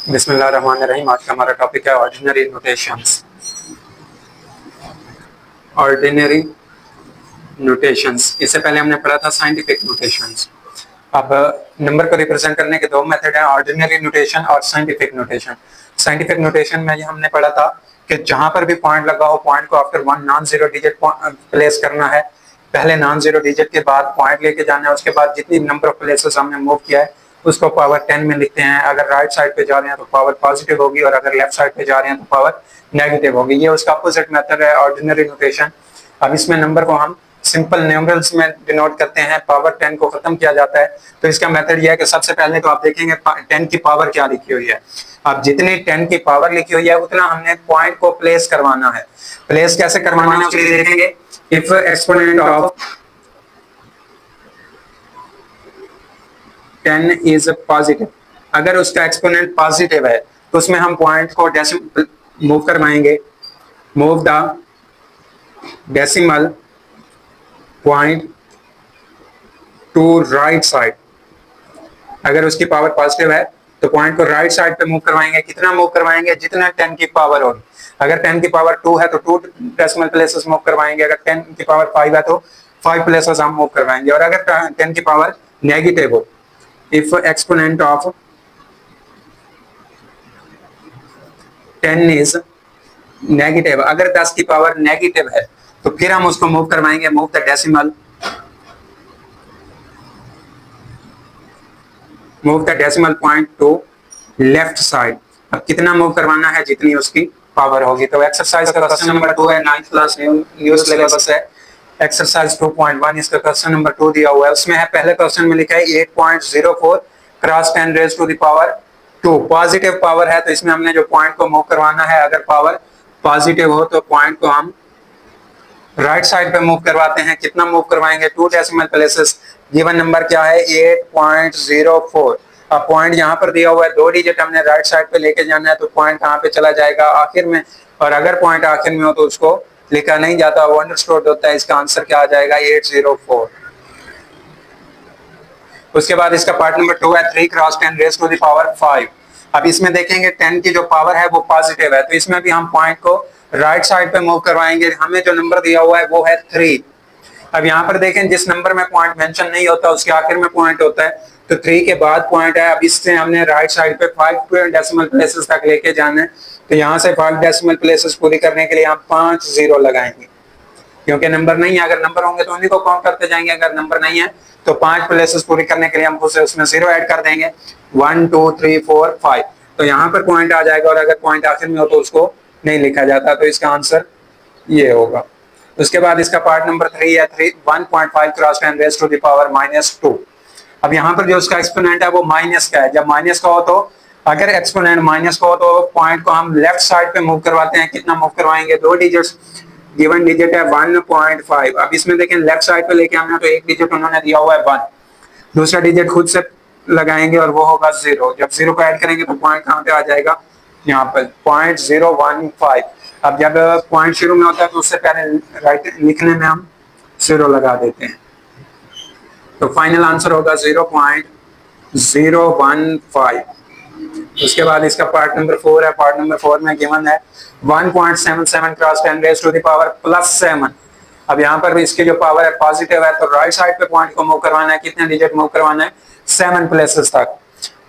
बिस्मिल्लाहिर्रहमानिर्रहीम। आज का हमारा टॉपिक है ऑर्डिनरी नोटेशंस। ऑर्डिनरी नोटेशंस, इससे पहले हमने पढ़ा था साइंटिफिक नोटेशंस। अब नंबर को रिप्रेजेंट करने के दो मेथड हैं, ऑर्डिनरी नोटेशन और साइंटिफिक नोटेशन। साइंटिफिक नोटेशन में ये हमने पढ़ा था कि जहां पर भी पॉइंट लगा हो, पॉइंट को after one non zero digit place करना है। पहले नॉन जीरो डिजिट के बाद पॉइंट लेके जाना है, उसके बाद जितनी नंबर ऑफ प्लेसेस हमने मूव किया है उसको पावर 10 में लिखते हैं। अगर राइट साइड पे जा रहे हैं तो पावर पॉजिटिव होगी, और अगर लेफ्ट साइड पे जा रहे हैं तो पावर नेगेटिव होगी। ये उसका अपोजिट मेथड है ऑर्डिनरी नोटेशन। अब इसमें नंबर को हम सिंपल न्यूमरल्स में डिनोट करते हैं, पावर 10 को खत्म किया जाता है। तो इसका मेथड यह है कि सबसे पहले तो आप देखेंगे 10 की पावर क्या लिखी हुई है। अब जितनी 10 की पावर लिखी हुई है उतना हमने पॉइंट को प्लेस करवाना है। प्लेस कैसे करवाना है उसके लिए देखेंगे, if exponent of 10 is positive, अगर उसका एक्सपोनेंट पॉजिटिव है तो उसमें हम पॉइंट को डेसिमल मूव करवाएंगे। Move the decimal point two right side. अगर उसकी पावर पॉजिटिव है तो पॉइंट को राइट साइड पे मूव करवाएंगे। कितना मूव करवाएंगे? जितना 10 की पावर होगी। अगर 10 की पावर 2 है तो 2 डेसिमल प्लेसेस मूव करवाएंगे। अगर 10 की पावर 5 है तो 5 प्लेसेस हम मूव करवाएंगे। और अगर 10 की पावर नेगेटिव हो, if exponent of 10 is negative, अगर 10 की पावर नेगेटिव है तो फिर हम उसको मूव करवाएंगे। Move the decimal point two left side. अब कितना मूव करवाना है? जितनी उसकी पावर होगी। तो एक्सरसाइज का क्वेश्चन नंबर 2 है, 9th क्लास न्यू सिलेबस है। एक्सरसाइज 2.1 इसका क्वेश्चन नंबर 2 दिया हुआ है। उसमें है, पहले क्वेश्चन में लिखा है 8.04 cross 10 raise to the power 2। Positive power है तो इसमें हमने जो पॉइंट को मूव करवाना है, अगर पावर पॉजिटिव हो तो पॉइंट को हम राइट साइड पे मूव करवाते हैं। कितना मूव करवाएंगे? 2 डेसिमल प्लेसेस। गिवन नंबर क्या है? 8.04। अब पॉइंट यहाँ पर दिया हुआ है, 2 डिजिट हमने राइट साइड पे लेके जाना है, तो पॉइंट कहाँ पे चला जाएगा? आखिर में। और अगर पॉइंट आखिर में हो तो उसको लिखा नहीं जाता, वो अंडरस्टूड होता है। इसका आंसर क्या आ जाएगा? 804। उसके बाद इसका पार्ट नंबर 2 है, 3 cross 10 raise to the power 5। अब इसमें देखेंगे 10 की जो पावर है वो पॉजिटिव है, तो इसमें भी हम पॉइंट को राइट साइड पे मूव करवाएंगे। हमें जो नंबर दिया हुआ है वो है 3। अब यहाँ पर देखें, जिस नंबर में पॉइंट मेंशन नहीं होता उसके आखिर में पॉइंट होता है, तो 3 के बाद पॉइंट है। अब इससे हमने राइट साइड पे 5 डेसिमल प्लेसेस तक लेके जाना है, तो यहाँ से 5 डेसिमल प्लेसेस पूरी करने के लिए हम 5 0 लगाएंगे, क्योंकि नंबर नहीं है। अगर नंबर होंगे तो उन्हीं को काउंट करते जाएंगे, अगर नंबर नहीं है तो 5 प्लेसेस पूरी करने के लिए हम उसमें 0 ऐड कर देंगे। 1 2 3 4 5, तो यहाँ पर पॉइंट आ जाएगा। और अगर पॉइंट आखिर में हो तो उसको नहीं लिखा जाता, तो इसका आंसर ये होगा। उसके बाद इसका पार्ट नंबर 3 है, 1.5 cross 10 raise to the power -2। अब यहाँ पर जो उसका एक्सपोनेंट है वो माइनस का है। जब माइनस का हो तो, अगर एक्सपोनेंट माइनस का हो तो पॉइंट को हम लेफ्ट साइड पे मूव करवाते हैं। कितना मूव करवाएंगे? 2 डिजिट्स। गिवन डिजिट है 1.5। अब इसमें देखें लेफ्ट साइड पे लेके आना, तो एक डिजिट उन्होंने दिया हुआ है 1, दूसरा डिजिट खुद से लगाएंगे और वो होगा 0। जब 0 को ऐड करेंगे तो पॉइंट कहाँ पे आ जाएगा? यहाँ पर 0.015। अब जब पॉइंट शुरू में होता है तो उससे पहले राइट लिखने में हम 0 लगा देते हैं, तो फाइनल आंसर होगा 0.015। उसके बाद इसका पार्ट नंबर 4 है। पार्ट नंबर 4 में गिवन है 1.77 cross 10 raise to the power +7। अब यहाँ पर भी इसकी जो पावर है पॉजिटिव है, तो राइट साइड पे पॉइंट को मूव करवाना है। कितने डिजिट मूव करवाना है? 7 प्लेसेस तक।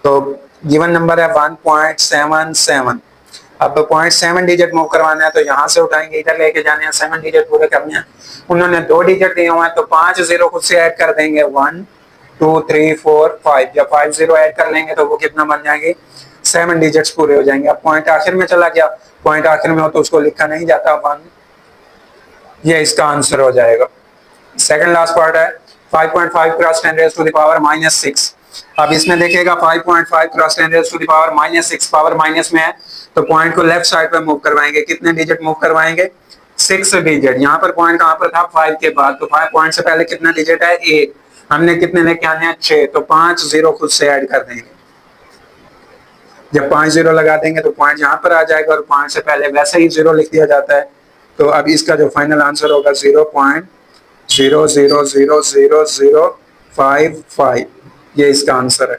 तो गिवन नंबर है 1.77। अब 0.7 डिजिट मूव करवाना है, तो यहाँ से उठाएंगे, इधर लेके जाने हैं, 7 डिजिट पूरे करने हैं। उन्होंने 2 डिजिट दिए हुए हैं, तो 5 0 खुद से ऐड कर देंगे। 1 2 3 4 5। जब 5 0 ऐड कर लेंगे तो वो कितना बन जाएंगे? 7 डिजिट्स पूरे हो जाएंगे। अब पॉइंट आखिर में चला गया, पॉइंट आखिर में हो तो उसको लिखा नहीं जाता 1। ये इसका आंसर हो जाएगा। सेकंड लास्ट पार्ट है 5.5 cross 10 raise to the power -6। अब इसमें देखिएगा 5.5 cross 10 raise to the power -6, power minus में है, तो पॉइंट को लेफ्ट साइड पे मूव करवाएंगे। कितने डिजिट मूव करवाएंगे? 6 डिजिट। यहाँ पर पॉइंट कहाँ पर था? 5 के बाद, तो 5 पॉइंट से पहले कितना डिजिट है? 8। हमने कितने लेके आने हैं? 6, तो 5 0 खुद से ऐड कर देंगे। जब 5 0 लगा देंगे तो पॉइंट यहाँ पर आ जाएगा, और पॉइंट से पहले वैसे ही 0 लिख दिया जाता है। तो अब इसका जो फाइनल आंसर होगा 0.0000055, ये इसका आंसर है।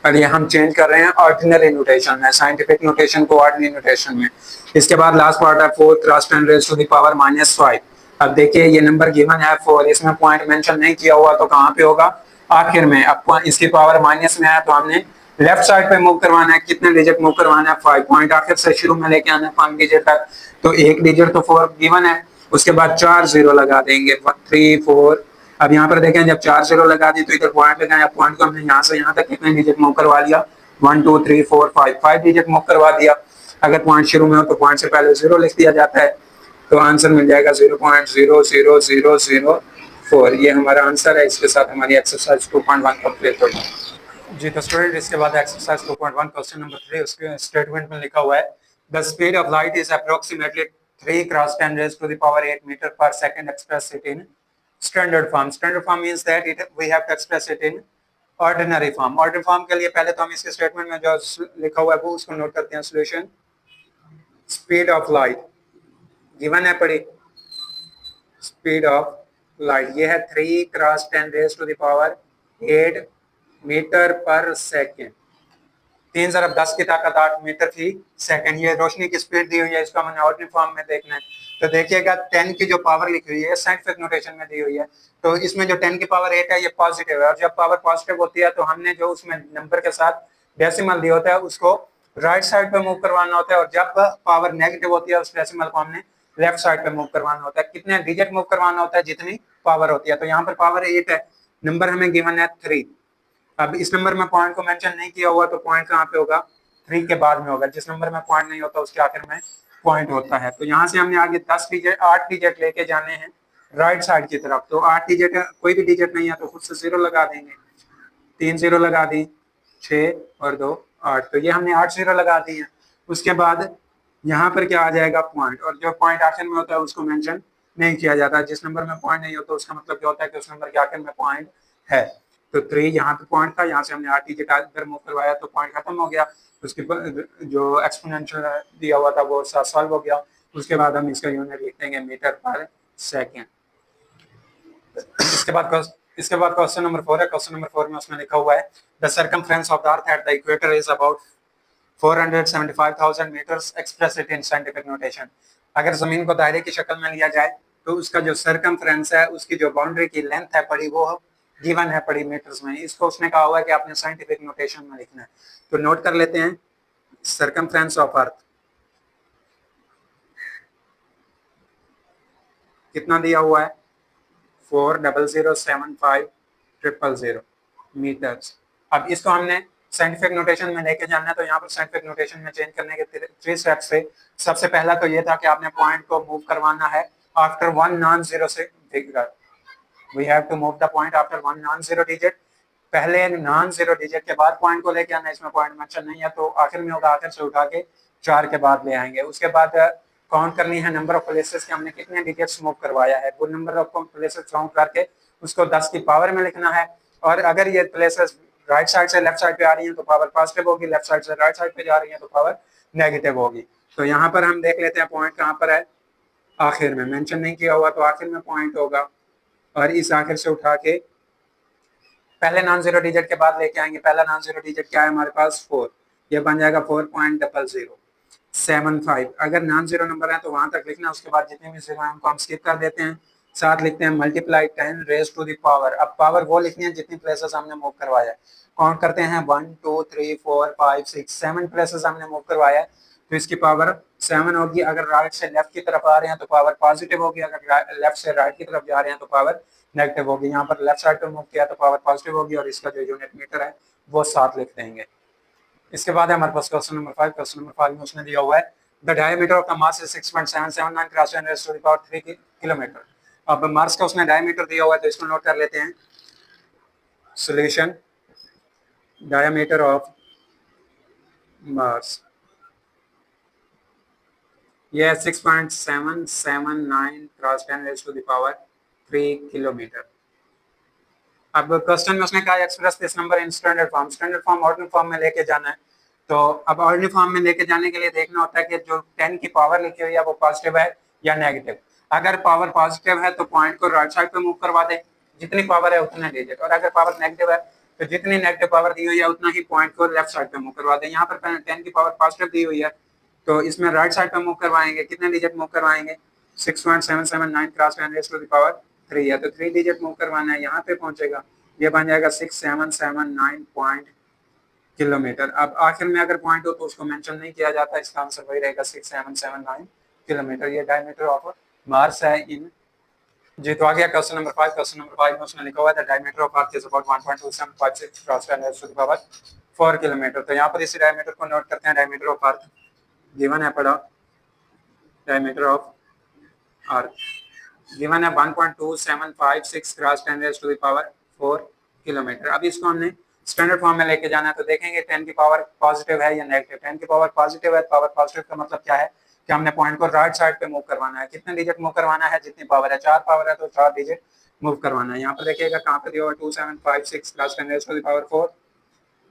और ये हम चेंज कर रहे हैं ऑर्डिनरी नोटेशन में, साइंटिफिक नोटेशन को ऑर्डिनरी नोटेशन में। इसके बाद लास्ट पार्ट है 4 cross 10 raise to the power -5। अब देखिए ये नंबर गिवन है 4, इसमें पॉइंट मेंशन नहीं किया हुआ तो कहाँ पे होगा, आखिर में। अब इसकी पावर माइनस में है तो हमने लेफ्ट साइड पे मूव करवाना है। कितने डिजिट मूव करवाना है, 5 पॉइंट आखिर से शुरू में लेके आना है 5 डिजिट तक। तो एक डिजिट तो 4 गिवन है, उसके बाद 4 जीरो लगा देंगे, 3 4। अब यहाँ पर देखें जब 4 जीरो लगा दी तो इधर पॉइंट लगाया, पॉइंट को हमने यहाँ से यहाँ तक कितने डिजिट मूव करवा लिया, 1 2 3 4 5 डिजिट मूव करवा दिया। अगर पॉइंट शुरू में हो तो पॉइंट से पहले जीरो लिख दिया जाता है, तो आंसर मिल जाएगा 0.00004। ये हमारा आंसर है। इसके साथ हमारी एक्सरसाइज 2.1 कंप्लीट होगी जी। तो स्टूडेंट इसके बाद एक्सरसाइज 2.1 क्वेश्चन नंबर 3, उसके स्टेटमेंट में लिखा हुआ है the speed of light is approximately 3 cross 10 raise to the power 8 metre per second. Express it in standard form. Standard form means that it we have to express it in ordinary form. Ordinary form के लिए पहले तो हम इसके statement में जो लिखा हुआ है वो उसको नोट करते हैं। Solution speed of light given है, पढ़ी। स्पीड ऑफ लाइट ये है 3 cross 10 raise to the power 8 metre per second. 3 ज़रब 10 की ताकत 8 मीटर फी सेकंड। ये रोशनी की स्पीड दी हुई है, इसको हमने ऑर्डिनरी फॉर्म में देखना है। तो देखिएगा 10 की जो पावर लिखी हुई है साइंटिफिक नोटेशन में दी हुई है, तो इसमें जो 10 की पावर 8 है ये पॉजिटिव है, और जब पावर पॉजिटिव होती है तो हमने जो उसमें नंबर के साथ डेसिमल दिया होता है उसको राइट साइड पे मूव करवाना होता है, और जब पावर नेगेटिव होती है उस डेसिमल को हमने लेफ्ट साइड पे मूव करवाना होता है। कितने डिजिट मूव करवाना होता है, जितनी पावर होती है। तो यहाँ पर पावर 8 है, नंबर हमें गिवन है 3। अब इस नंबर में पॉइंट को मेंशन नहीं किया हुआ तो पॉइंट कहाँ पे होगा, 3 के बाद में होगा। जिस नंबर में पॉइंट नहीं होता उसके आखिर में पॉइंट होता है। तो यहाँ से हमने आगे 10 डिजिट 8 डिजिट लेके जाने हैं राइट साइड की तरफ। तो 8 डिजिट कोई भी डिजिट नहीं है तो खुद से 0 लगा देंगे, 3 0 लगा दी, 6 और 2 8। तो ये हमने 8 0 लगा दी है। उसके बाद यहाँ पर क्या आ जाएगा, पॉइंट, और जो पॉइंट आखिर में होता है उसको मेंशन नहीं किया जाता। जिस नंबर में पॉइंट नहीं होता उसका मतलब क्या होता है कि उस नंबर के आखिर में पॉइंट है। तो 3 यहाँ पे पॉइंट था, यहाँ से हमने 8 डिजिट इधर मूव करवाया तो पॉइंट खत्म हो गया। उसके जो एक्सपोनेंशियल दिया हुआ था वो सॉल्व हो गया। उसके बाद हम इसका यूनिट लिख देंगे मीटर पर सेकेंड। इसके बाद क्वेश्चन नंबर 4 है। क्वेश्चन नंबर 4 में उसमें लिखा हुआ है the circumference of the earth at the equator is about 475,000 metres. Express it in scientific notation. अगर जमीन को दायरे की शक्ल में लिया जाए तो उसका जो सर्कमफ्रेंस है, उसकी जो बाउंड्री की लेंथ है पड़ी, वो गिवन है पड़ी मीटर्स में। इसको उसने कहा हुआ है कि आपने साइंटिफिक नोटेशन में लिखना है। तो नोट कर लेते हैं सर्कमफ्रेंस ऑफ अर्थ कितना दिया हुआ है, 4,007,5,000 मीटर्स। अब इसको हमने साइंटिफिक नोटेशन में लेके जाना है। तो यहाँ पर साइंटिफिक नोटेशन में चेंज करने के 3 स्टेप्स थे। सबसे पहला तो ये था कि आपने पॉइंट को मूव करवाना है after 1 non zero figure. We have to move the point after 1 non zero digit. पहले नॉन जीरो डिजिट के बाद पॉइंट को लेके आना। इसमें पॉइंट मेंशन नहीं है तो आखिर में होगा, आखिर से उठा के 4 के बाद ले आएंगे। उसके बाद काउंट करनी है नंबर ऑफ प्लेसेस के हमने कितने डिजिट्स मूव करवाया है। वो नंबर ऑफ प्लेसेस काउंट करके उसको 10 की पावर में लिखना है। और अगर ये प्लेसेस राइट साइड से लेफ्ट साइड पे आ रही हैं तो पावर पॉजिटिव होगी, लेफ्ट साइड से राइट साइड पे जा रही हैं तो पावर नेगेटिव होगी। तो यहाँ पर हम देख लेते हैं पॉइंट कहाँ पर है, आखिर में। मेंशन नहीं किया हुआ तो आखिर में पॉइंट होगा, और इस आखिर से उठा के पहले नॉन जीरो डिजिट के बाद लेके आएंगे। पहला नॉन जीरो डिजिट क्या है हमारे पास, 4। ये बन जाएगा 4.075। अगर नॉन जीरो नंबर है तो वहां तक लिखना, उसके बाद जितने भी जीरो हैं उनको हम स्किप कर देते हैं। साथ लिखते हैं multiply 10 raise to the power. अब पावर वो लिखनी है जितनी प्लेसेस हमने मूव करवाया है। काउंट करते हैं 1 2 3 4 5 6 7 प्लेसेस हमने मूव करवाया है, तो इसकी पावर 7 होगी। अगर राइट से लेफ्ट की तरफ आ रहे हैं तो पावर पॉजिटिव होगी, अगर लेफ्ट से राइट की तरफ जा रहे हैं तो पावर नेगेटिव होगी। यहाँ पर लेफ्ट साइड पे मूव किया तो पावर पॉजिटिव होगी, और इसका जो यूनिट मीटर है वो 7 लिख देंगे। इसके बाद है हमारे पास क्वेश्चन नंबर 5। क्वेश्चन नंबर 5 में उसने दिया हुआ है the diameter of the Mars is 6.779 cross 10 raise to the power 3 kilometre. अब मार्स का उसने डायमीटर दिया हुआ है तो इसको नोट कर लेते हैं। सॉल्यूशन डायमीटर ऑफ मार्स ये है 6.779 cross 10 raise to the power 3 kilometre. अब क्वेश्चन में उसने कहा express this number in standard form. Standard form ordinary form में लेके जाना है। तो अब ऑर्डिनरी फॉर्म में लेके जाने के लिए देखना होता है कि जो 10 की पावर लिखी हुई है वो पॉजिटिव है या नेगेटिव। अगर पावर पॉजिटिव है तो पॉइंट को राइट साइड पे मूव करवा दे, जितनी पावर है उतने डिजिट, और अगर पावर नेगेटिव है तो जितनी नेगेटिव पावर दी हुई है उतना ही पॉइंट को लेफ्ट साइड पे मूव करवा दें। यहाँ पर 10 की पावर पॉजिटिव दी हुई है तो इसमें राइट साइड पे मूव करवाएंगे, कितने डिजिट मूव करवाएंगे, 6.779 cross 10 raise to the power 3 है तो 3 डिजिट मूव करवाना है, यहाँ पे पहुंचेगा, ये बन जाएगा 6779 पॉइंट किलोमीटर। अब आखिर में अगर पॉइंट हो तो उसको मेंशन नहीं किया जाता, इसका आंसर वही रहेगा 6779 किलोमीटर। ये डायमीटर ऑफ मार्स है इन जी। तो आ गया क्वेश्चन नंबर 5। क्वेश्चन नंबर 5 में उसने लिखा हुआ था diameter of earth is about 1.2756 cross 10 raise to the power 4 kilometre. तो यहाँ पर इसी डायमीटर को नोट करते हैं। डायमीटर ऑफ अर्थ गिवन है, पढ़ा, डायमीटर ऑफ अर्थ गिवन है 1.2756 cross 10 raise to the power 4 kilometre. अब इसको हमने स्टैंडर्ड फॉर्म में लेके जाना है तो देखेंगे 10 की पावर पॉजिटिव है या नेगेटिव। 10 की पावर पॉजिटिव है, पावर पॉजिटिव का मतलब क्या है कि हमने पॉइंट को राइट साइड पे मूव करवाना है। कितने डिजिट मूव करवाना है, जितनी पावर है, 4 पावर है तो 4 डिजिट मूव करवाना है। यहाँ पर देखिएगा कहाँ पर दिया हुआ 2756 plus 10 raise to the power 4,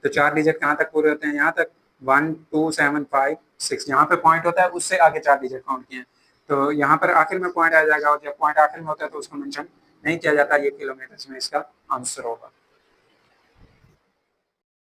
तो 4 डिजिट कहाँ तक पूरे होते हैं, यहाँ तक 12756। यहाँ पे पॉइंट होता है, उससे आगे 4 डिजिट काउंट किए हैं तो यहाँ पर आखिर में पॉइंट आ जाएगा और जब पॉइंट आखिर में होता है तो उसको मेंशन नहीं किया जाता। ये किलोमीटर में इसका आंसर होगा।